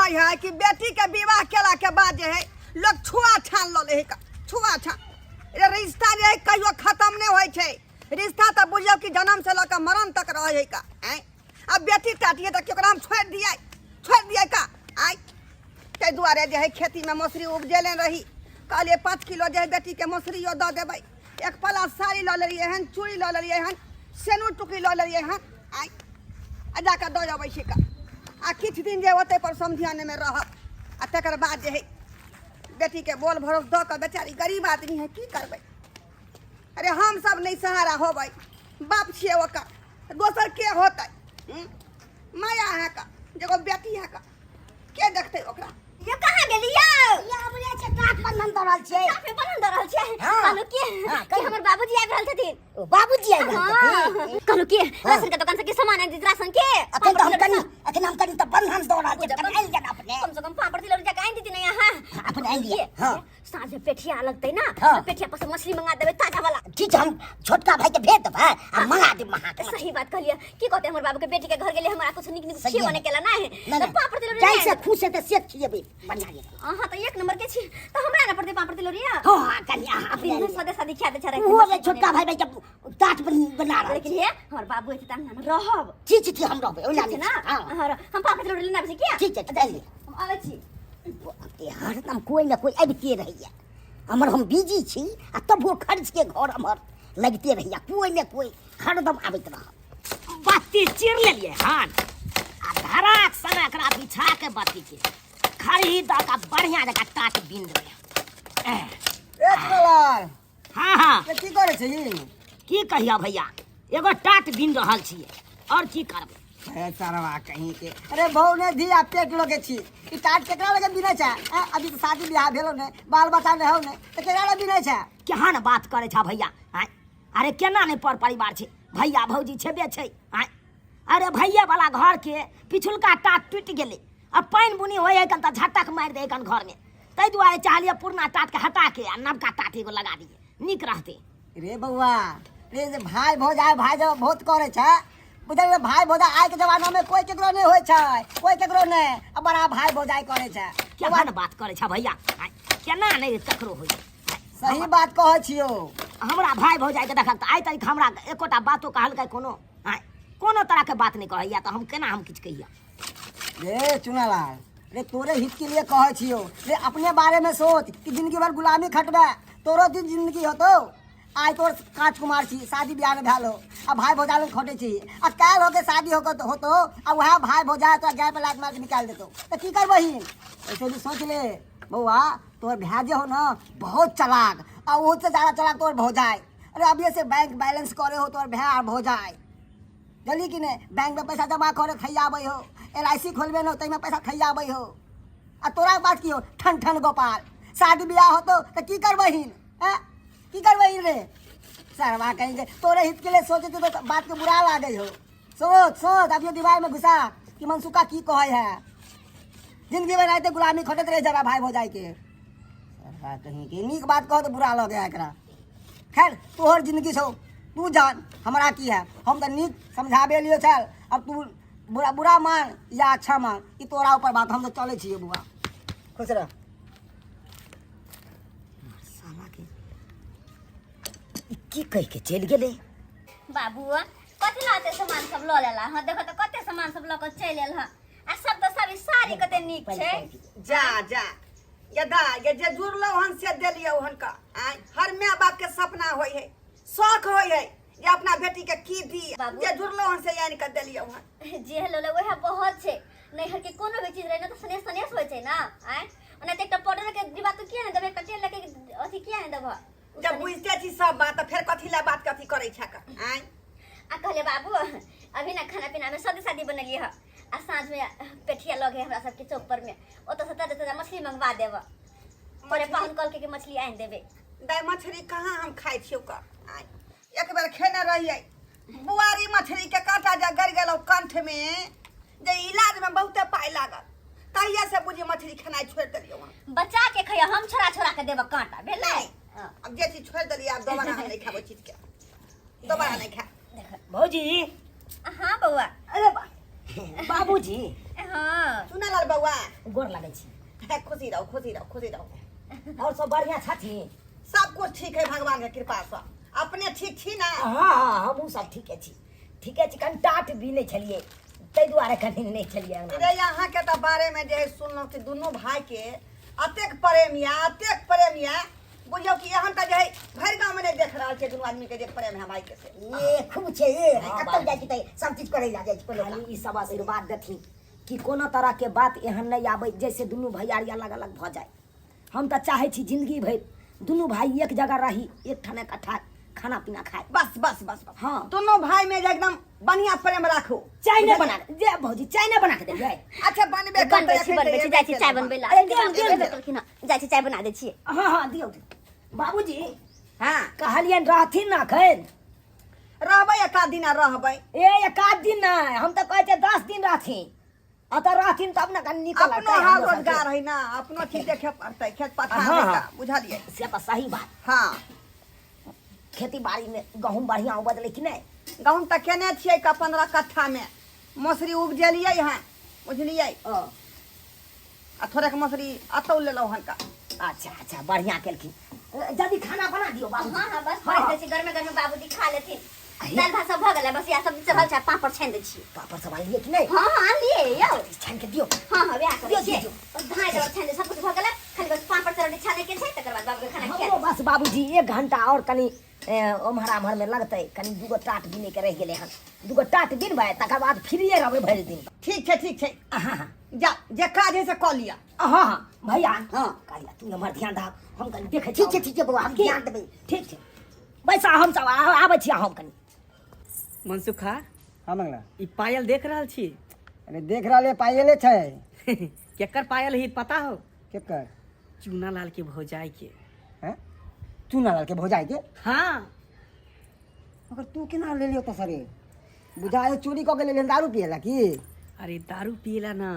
कहे है कि बेटी के विवाह केला के बाद जे है लोग छुआ छान लो ले का छुआ छान रिश्ता जे है कहियो खत्म नहीं होय छे रिश्ता तो बुझियो कि जन्म से लेकर मरण तक रहे है का अब बेटी टाटिए तो केकरा हम छोड़ दिए का आई ते दुआरे जे है खेती में मौसरी उपजेले रही कहलिए 5 किलो जे है बेटी के मौसरी दे देबै एक पला साड़ी ल लेलिए हन चूड़ी ल लेलिए हन सेनुर टुकड़ी ल लेलिए हन आई आ जाकर दो जाबै छी का आ किछ दिन जे ओते पर समधियाने में रहब आ तकर बाद जे है बेटी के बोल भरोस द के बेचारी गरीब आदमी है की करबै अरे हम सब नहीं सहारा होबै बाप छिए ओकर दोसर के होतै माया है का जगो बेटी है का के देखते ओकरा ये कहां गेलियो ये हमरे से काट बंधन दरल छे काट बंधन दरल छे कहलो कि हमर बाबूजी आबि रहल छथिन ओ बाबूजी आबि रहल छथिन कहलो कि राशन के दुकान से की सामान आनि राशन के अखन हम कनी त बंधन दरल छे त आइल जन अपने कम से कम पापड़ तिलौरी जाके आनि देती नहीं हां अपन आइल दिए हां साँझ पेठिया लगतै ना पेठिया पर से मछली मंगा देबे ताजा वाला ठीक हम छोटका भाई के भेज देबे आ मंगा दे महा के सही बात कहलिए की कहते हमर बाबू के बेटी के घर गेले हमरा कुछ निक निक खिए बने केला ना है त पापड़ तिलौरी जाई से खुश है त सेत खिएबे बढ़िया ये हां त एक नंबर के छी त हमरा ना पड़ते पापड़ तिलौरी हां कन्या अपने सदे सदी खिया दे छरे वो जे छोटका भाई के टाट बना रहा लेकिन हे हमर बाबू एते तांग ना रहब ठीक हम रहबे ओला ना हम पापड़ तिलौरी लेना छै की ठीक छै दे हम आबै छी हरदम कोई ना कोई अबिते रहिए हमर हम बिजी छी आ तबो खर्च के घर हमर लगते रहिए कोई ना कोई हरदम आबैत रह बाती चीर लेलिए हां आ धराक सना एकरा बिछा के बाती के खरी द का बढ़िया जका टाट बिन देबे ए कलार हां ये की करे छी की कहिया भैया एगो टाट बिन रहल छी और की करबे सारवा कहीं के अरे बहु ने धी आप पेट लोगे छी ई टाट केकरा लगे बिनै छै अभी तो शादी ब्याह भेलो ने बाल बच्चा ने हो ने त केकरा लगे बिनै छै केहन बात करे छ भैया अरे केना नहीं पर परिवार छै भैया भौजी छेबे छै अरे भैया वाला घर के पिछुलका टाट टूट गेले अब पानी बुनी होय है कन त झटक मार दे कन घर में तै दुआरे चाहलिए पुरना टाट के हटा के आ नवका टाट एगो लगा दिए निक रहते रे बउआ रे जे भाई भौजाई बहुत करे छै बुझल भाई भौजाई आइ के जमाना में कोई केकरो नहीं होय छै कोई केकरो नहीं अब बड़ा भाई भौजाई करे छै केहन बात करे छ भैया केना नहीं ककरो होय सही बात कहै छियो हमरा भाई भौजाई के देखक त आइ तक हमरा एकोटा बातो कहलकै कोनो तरह के बात नहीं कहैया त हम केना हम किछ कहिया रे चुनालाल रे तोरे हित के लिए कहै छियो रे अपने बारे में सोच कि जिंदगी भर गुलामी खटबे तोरो दिन जिंदगी होतो आई तोर राजकुमार छी शादी ब्याह में भेलो अब भाई भौजाई में खटे छी आ काल होके शादी होतो आ वह भाई भौजाई तो गाय पे लात मार के निकाल देतो तो की कर बहिन ऐसे भी सोच ले बउआ तोर भेजे हो ना बहुत चालाक आ वो से ज्यादा चालाक तोर भौजाई अरे अभी से बैंक बैलेंस करे हो तोर भै और भौजाई जल्दी कि ने बैंक में पैसा जमा करे खैयाबै हो LIC खोलबे न तै में पैसा खैयाबै हो आ तोरा बात की हो ठन ठन गोपाल शादी ब्याह होतो तो की कर बहिन हैं की करबै रे सरवा कहेंगे तोरे हित के लिए सोचे तो बात के बुरा लागे हो सोच अभी दिमाग में घुसा कि मनसुका की कहे है जिंदगी में रहते गुलामी खटत रह जाबा भाई भौजाई के सरवा कहीं के नीक बात कहो तो बुरा लगे एकरा खैर तोहर जिंदगी छौ तू जान हमरा की है हम तो नीक समझाबे लियो चल अब तू बुरा मान या अच्छा मान ई तोरा ऊपर बात हम तो चले छिए बुआ खुश रह की कह के चल गेले बाबू कथि लाते सामान सब ल लेला हां देखो त कते सामान सब ल के चल एल ह आ सब त सब सारी कते नीक छै जा यदा ये जे जुड़लो हन से देलियो हन का हर माय बाप के सपना होय है शौक होय है ये अपना बेटी के की दी जे जुड़लो हन से यानी कर देलियो हन जे हेलो वह बहुत छै नहीं हर के कोनो भी चीज रहे ना तो सनेस होय छै ना ओना त एकटा पाउडर के डिब्बा तो किया ने देबे एकटा तेल लेके अथी किया ने देबो जब बुझते छी सब बात तो फिर कथी ला बात कथी करे छ का आ कहले बाबू अभी ना खाना पीना में शादी बनलिए ह आ साँझ में पेठिया लगे हमरा सब के चौक पर में ओतो से ताजा मछली मंगवा देब परे पाहुन कल के मछली आन देबे दाई मछली कहां हम खाइ छियो का एक बार खेने रहिए बुआरी मछली के कांटा जा गड़ गेलो कंठ में जे इलाज में बहुते पाई लागल तहिया से बुझी मछली खाना छोड़ देलियो बचा के खइया हम छोड़ा के देब कांटा भेलै अब जे चीज छोड़ देलिए अब दोबारा हम नहीं खाबो चीज के दोबारा नहीं खा भौजी हां बउआ अरे बाबूजी हां चुनालाल बउआ गोर लागै छी। खुशी रहो खुशी रहो खुशी रहो। और सब बढ़िया छथिन? सब कुछ ठीक है भगवान के कृपा से। अपने ठीक छी ना? हाँ हमहूँ सब ठीके छी। ठीके छी, कनि टाट भी नहीं छलिए ताहि दुआरे कनि नहीं छलिए। रे यहाँ के तो बारे में जे सुनलहुँ कि दोनों भाई के अतेक प्रेम या बुझियो कि एहन त जे भरि गांव में नहीं देख रहल छै दोनों आदमी के जे प्रेम है भाई के से। ये खूब छै ये कतौ जाइ छी त सब चीज करै ला जाइ छी। पहिले ई सब आशीर्वाद देथिन कि कोनो तरह के बात एहन नहीं आबै जैसे दोनों भैयारी अलग अलग भ जाए। हम त चाहे छी जिंदगी भर दोनों भाई एक जगह रही, एक ठाने इकट्ठा खाना पीना खाए। बस बस बस बस। हाँ दोनों भाई में जे एकदम बढ़िया प्रेम राखो। चाय नहीं बना जे भौजी चाय नहीं बना के देबै। अच्छा बनबे बनबै छी जाइ छी चाय बनबै ला। जाइ छी चाय बना दै छियै। हाँ हाँ दियौ बाबूजी। हाँ कहलियन रहथिन ना खैर रहबै एका दिन रहबै। ए एक आध दिन नहीं, हम तो कहै छै 10 दिन रहथिन। अतः रहथिन तब ना कनि निकल अपनो हाल रोजगार है ना, अपनो चीज देखे पड़तै, खेत पथार हाँ, है हाँ। का बुझलिए। से तो सही बात। हाँ खेती बाड़ी में गहूम बढ़िया उपजलै कि नहीं? गहूँम त केने छियै का 15 कट्ठा में मौसरी उपजेलियै हैं बुझलियै। आ थोड़ेक मौसरी अतौ लेलहुँ हन का। अच्छा अच्छा बढ़िया केलखिन। जल्दी खाना बना दियो बाबू। हां हां बस कर दै छी। गरमे गरमे बाबूजी खा लेथिन। दाल भात सब भ गेलै, बस या सब्जी चढ़ल छै, पापड़ छानि दै छी। पापड़ सब लिए कि नहीं? हां हां लिए यौ। छान के दियो। हां हां ब्याह कर दियो, छियै। धाय दर छानि दे, सब कुछ भ गेलै, खाली बस पापड़ चढ़ल छाने के छै, तकर बाद बाबू के खाना खिया हमरो बस बाबूजी 1 घंटा और कनि ओम्हर में लगतै। कनि दूगो टाट बिने के रह गेलै हन, दूगो टाट बिनबै तकर बाद फ्रीए रहबै भरि दिन। ठीक छै हाँ हाँ जा जे काज है से कऽ लिअ। हाँ हाँ भैया हाँ। कहलिया तू हमर ध्यान दे, हम कनि देखै छी। ठीक छै बौआ हम ध्यान देबै। ठीक छै बैसा, हम सब आबै छी। हम कनि मनसुखा हाँ मंगला ई पायल देख रहल छी। अरे देख रहा ले पायले छै। केकर पायल ही पता हो? केकर? चूना लाल के भौजाई के। हैं चूनालाल के भौजाई के? हाँ मगर तू केना ले लियो तो सरे बुझाए चोरी क के ले दारू पिएला की? अरे दारू पिएला ना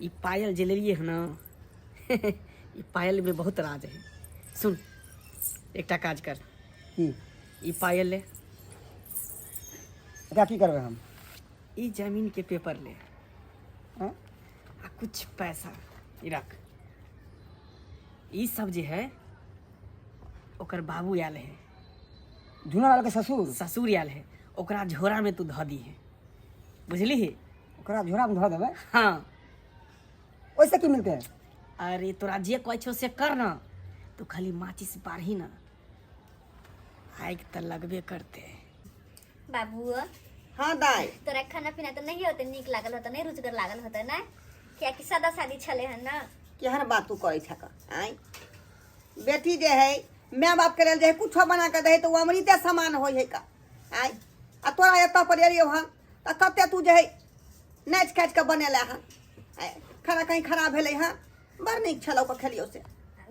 ई पायल जे लेलिए है ना ई पायल में बहुत राज है। सुन एकटा काज कर, की ई पायल ले, क्या की करबे हम? ई जमीन के पेपर ले हैं? आ कुछ पैसा ई रख। ई सब जे है ओकर बाबू आयल है, चूनालाल के ससुर ससुर आयल है, ओकरा झोरा में तू धऽ दी है, बुझली? ओकरा झोरा में धऽ देबै। हाँ ओइसे की मिलते है? अरे तोरा जे कहै छौ से कर ना, तू खाली माचिस बारही ना, आग तो लगबे करते। बाबू हाँ दाई तोरा खाना पीना तो नहीं होते, नीक लागल होता, नहीं रुचगर लागल होता ना, क्या कि सादा शादी छले है ना। केहन बात तू करै छक? आय बेटी जे है माय बाप के लेल जे है कुछो बना के दे तो वो अमृते समान होय है का। आय आ तोरा एतऽ पर एलियो हन त कते तू जे है नाच काच के बनेला हन। खाना कहीं खराब भेलै हन, बड़ नीक छलौ के खेलियो से।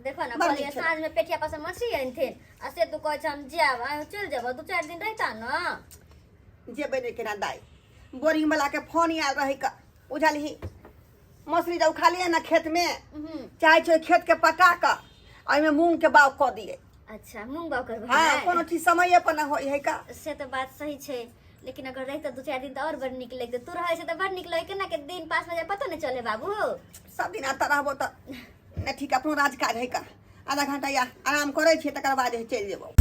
देखो ना बड़ कहलिए नीक छलै। साँझ में पेटिया पर से मछली आनथिन आ से तू कहै छ हम जाब आ चल जाब, 2-4 दिन रहता ना। जेबै नहीं केना दाई, बोरिंग वाला के फोन आयल रही का बुझलही। मछली जब खा लिये ना खेत में, चाहे छो खेत के पटा का ओइमे मूंग के बाव क दिए। अच्छा मूंग बाव करबै? हाँ कोनो चीज समय पर ना होय है का। से तो बात सही छे, लेकिन अगर रही तो 2-4 दिन तो और बड़ निक लगते। तू रहे से तो बड़ निक लगे, केना के दिन पास में जाए पता नहीं चले बाबू। सब दिन आता रहबो त न ठीक, अपनो राज काज है का। आधा घंटा या आराम करे छी तकर बाद चल जेबो।